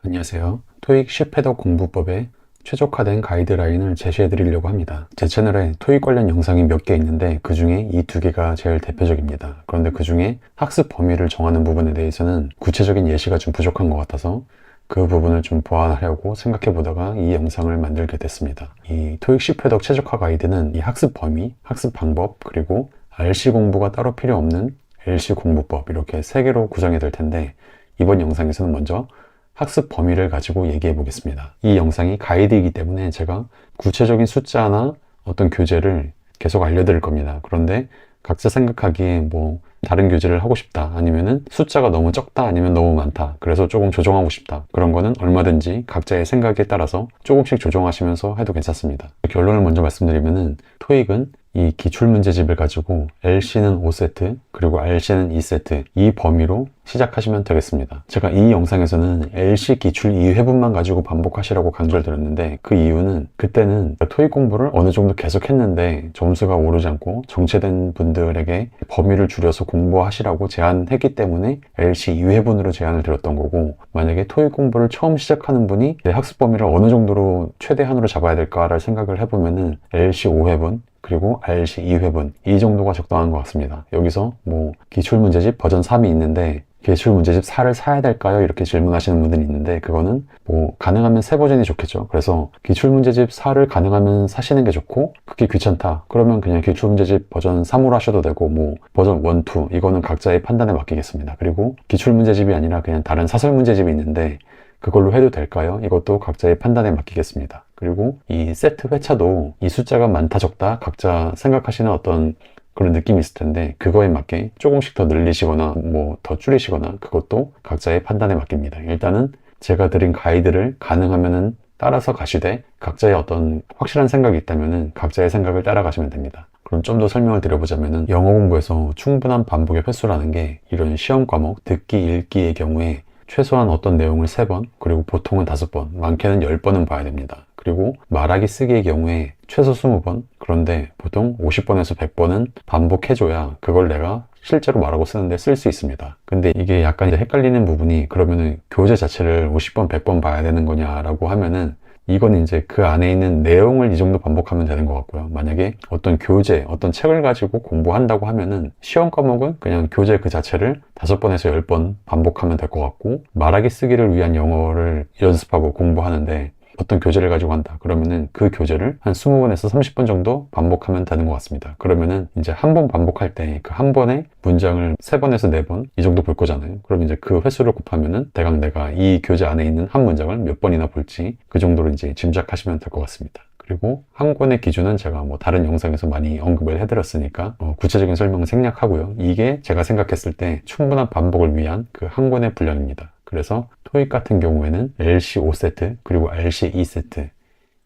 안녕하세요. 토익 쉽해독 공부법의 최적화된 가이드라인을 제시해 드리려고 합니다. 제 채널에 토익 관련 영상이 몇 개 있는데 그 중에 이 두 개가 제일 대표적입니다. 그런데 그 중에 학습 범위를 정하는 부분에 대해서는 구체적인 예시가 좀 부족한 것 같아서 그 부분을 좀 보완하려고 생각해 보다가 이 영상을 만들게 됐습니다. 이 토익 쉽해독 최적화 가이드는 이 학습 범위, 학습 방법, 그리고 RC 공부가 따로 필요 없는 LC 공부법 이렇게 세 개로 구성이 될 텐데 이번 영상에서는 먼저 학습 범위를 가지고 얘기해 보겠습니다. 이 영상이 가이드이기 때문에 제가 구체적인 숫자나 어떤 교재를 계속 알려드릴 겁니다. 그런데 각자 생각하기에 뭐 다른 교재를 하고 싶다, 아니면은 숫자가 너무 적다, 아니면 너무 많다, 그래서 조금 조정하고 싶다, 그런 거는 얼마든지 각자의 생각에 따라서 조금씩 조정하시면서 해도 괜찮습니다. 결론을 먼저 말씀드리면은 토익은 이 기출문제집을 가지고 LC는 5세트 그리고 RC는 2세트 이 범위로 시작하시면 되겠습니다. 제가 이 영상에서는 LC 기출 2회분만 가지고 반복하시라고 강조를 드렸는데 그 이유는 그때는 토익 공부를 어느 정도 계속 했는데 점수가 오르지 않고 정체된 분들에게 범위를 줄여서 공부하시라고 제안했기 때문에 LC 2회분으로 제안을 드렸던 거고, 만약에 토익 공부를 처음 시작하는 분이 내 학습 범위를 어느 정도로 최대한으로 잡아야 될까를 생각을 해보면은 LC 5회분 그리고 RC 2회분 이 정도가 적당한 것 같습니다. 여기서 뭐 기출문제집 버전 3이 있는데 기출문제집 4를 사야 될까요? 이렇게 질문하시는 분들이 있는데 그거는 뭐 가능하면 새 버전이 좋겠죠. 그래서 기출문제집 4를 가능하면 사시는 게 좋고, 그게 귀찮다 그러면 그냥 기출문제집 버전 3으로 하셔도 되고, 뭐 버전 1, 2 이거는 각자의 판단에 맡기겠습니다. 그리고 기출문제집이 아니라 그냥 다른 사설문제집이 있는데 그걸로 해도 될까요? 이것도 각자의 판단에 맡기겠습니다. 그리고 이 세트 회차도 이 숫자가 많다 적다 각자 생각하시는 어떤 그런 느낌이 있을 텐데 그거에 맞게 조금씩 더 늘리시거나 뭐 더 줄이시거나 그것도 각자의 판단에 맡깁니다. 일단은 제가 드린 가이드를 가능하면은 따라서 가시되 각자의 어떤 확실한 생각이 있다면은 각자의 생각을 따라가시면 됩니다. 그럼 좀 더 설명을 드려보자면은 영어 공부에서 충분한 반복의 횟수라는 게 이런 시험 과목 듣기 읽기의 경우에 최소한 어떤 내용을 3번, 그리고 보통은 5번, 많게는 10번은 봐야 됩니다. 그리고 말하기 쓰기의 경우에 최소 20번, 그런데 보통 50번에서 100번은 반복해줘야 그걸 내가 실제로 말하고 쓰는데 쓸 수 있습니다. 근데 이게 약간 이제 헷갈리는 부분이, 그러면은 교재 자체를 50번, 100번 봐야 되는 거냐라고 하면은 이건 이제 그 안에 있는 내용을 이 정도 반복하면 되는 것 같고요. 만약에 어떤 교재, 어떤 책을 가지고 공부한다고 하면은 시험 과목은 그냥 교재 그 자체를 5번에서 10번 반복하면 될 것 같고, 말하기 쓰기를 위한 영어를 연습하고 공부하는데 어떤 교재를 가지고 한다 그러면은 그 교재를 한 20번에서 30번 정도 반복하면 되는 것 같습니다. 그러면은 이제 한 번 반복할 때 그 한 번에 문장을 3번에서 4번 이 정도 볼 거잖아요. 그럼 이제 그 횟수를 곱하면은 대강 내가 이 교재 안에 있는 한 문장을 몇 번이나 볼지 그 정도로 이제 짐작하시면 될 것 같습니다. 그리고 한 권의 기준은 제가 뭐 다른 영상에서 많이 언급을 해드렸으니까 구체적인 설명은 생략하고요. 이게 제가 생각했을 때 충분한 반복을 위한 그 한 권의 분량입니다. 그래서 토익 같은 경우에는 LC 5세트 그리고 RC 2세트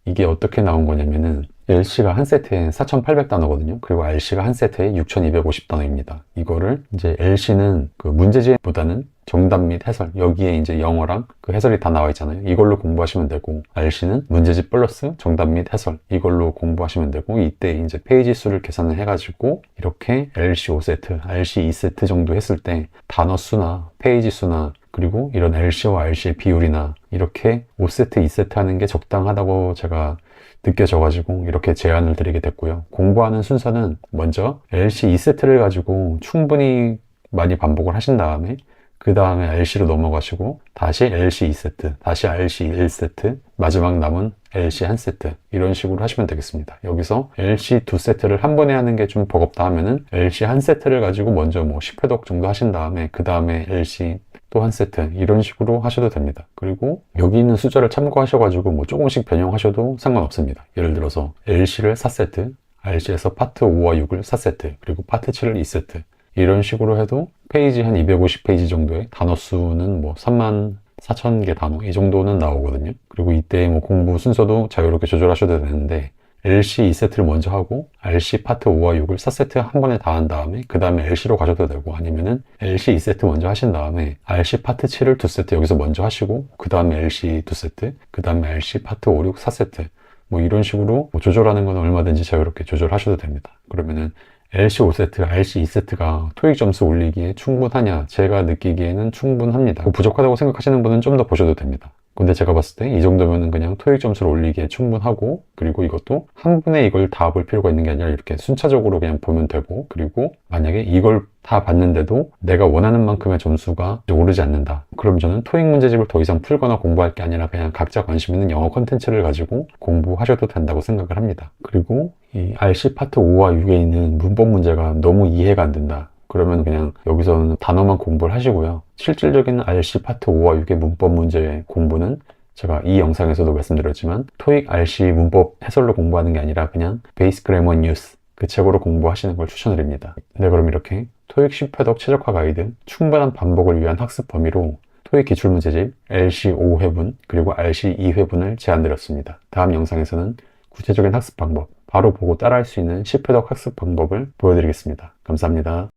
이게 어떻게 나온 거냐면은 LC가 한 세트에 4,800단어거든요. 그리고 RC가 한 세트에 6,250단어입니다. 이거를 이제 LC는 그 문제집보다는 정답 및 해설, 여기에 이제 영어랑 그 해설이 다 나와 있잖아요. 이걸로 공부하시면 되고, RC는 문제집 플러스 정답 및 해설 이걸로 공부하시면 되고, 이때 이제 페이지 수를 계산을 해가지고 이렇게 LC 5세트, RC 2세트 정도 했을 때 단어 수나 페이지 수나 그리고 이런 LC와 RC의 비율이나 이렇게 5세트, 2세트 하는 게 적당하다고 제가 느껴져가지고 이렇게 제안을 드리게 됐고요. 공부하는 순서는 먼저 LC 2세트를 가지고 충분히 많이 반복을 하신 다음에 그 다음에 RC로 넘어가시고 다시 LC 2세트, 다시 RC 1세트, 마지막 남은 LC 1세트 이런 식으로 하시면 되겠습니다. 여기서 LC 2세트를 한 번에 하는 게 좀 버겁다 하면은 LC 1세트를 가지고 먼저 뭐 10회독 정도 하신 다음에 그 다음에 LC 또 한 세트 이런 식으로 하셔도 됩니다. 그리고 여기 있는 숫자를 참고하셔가지고 뭐 조금씩 변형하셔도 상관없습니다. 예를 들어서 LC를 4세트, RC에서 파트 5와 6을 4세트, 그리고 파트 7을 2세트 이런 식으로 해도 페이지 한 250페이지 정도의 단어 수는 뭐 34,000개 단어 이 정도는 나오거든요. 그리고 이때 뭐 공부 순서도 자유롭게 조절하셔도 되는데 LC 2세트를 먼저 하고 RC 파트 5와 6을 4세트 한 번에 다 한 다음에 그 다음에 LC로 가셔도 되고, 아니면은 LC 2세트 먼저 하신 다음에 RC 파트 7을 2세트 여기서 먼저 하시고 그 다음에 LC 2세트, 그 다음에 RC 파트 5, 6, 4세트 뭐 이런 식으로 뭐 조절하는 건 얼마든지 자유롭게 조절하셔도 됩니다. 그러면은 LC 5세트, RC 2세트가 토익 점수 올리기에 충분하냐? 제가 느끼기에는 충분합니다. 부족하다고 생각하시는 분은 좀 더 보셔도 됩니다. 근데 제가 봤을 때 이 정도면은 그냥 토익 점수를 올리기에 충분하고, 그리고 이것도 한 번에 이걸 다 볼 필요가 있는 게 아니라 이렇게 순차적으로 그냥 보면 되고, 그리고 만약에 이걸 다 봤는데도 내가 원하는 만큼의 점수가 오르지 않는다, 그럼 저는 토익 문제집을 더 이상 풀거나 공부할 게 아니라 그냥 각자 관심 있는 영어 컨텐츠를 가지고 공부하셔도 된다고 생각을 합니다. 그리고 이 RC 파트 5와 6에 있는 문법 문제가 너무 이해가 안 된다, 그러면 그냥 여기서는 단어만 공부를 하시고요. 실질적인 RC 파트 5와 6의 문법 문제 공부는 제가 이 영상에서도 말씀드렸지만 토익 RC 문법 해설로 공부하는 게 아니라 그냥 베이스 그래머 뉴스 그 책으로 공부하시는 걸 추천드립니다. 네, 그럼 이렇게 토익 10회독 최적화 가이드 충분한 반복을 위한 학습 범위로 토익 기출문제집 LC 5회분 그리고 RC 2회분을 제안드렸습니다. 다음 영상에서는 구체적인 학습 방법, 바로 보고 따라할 수 있는 10회독 학습 방법을 보여드리겠습니다. 감사합니다.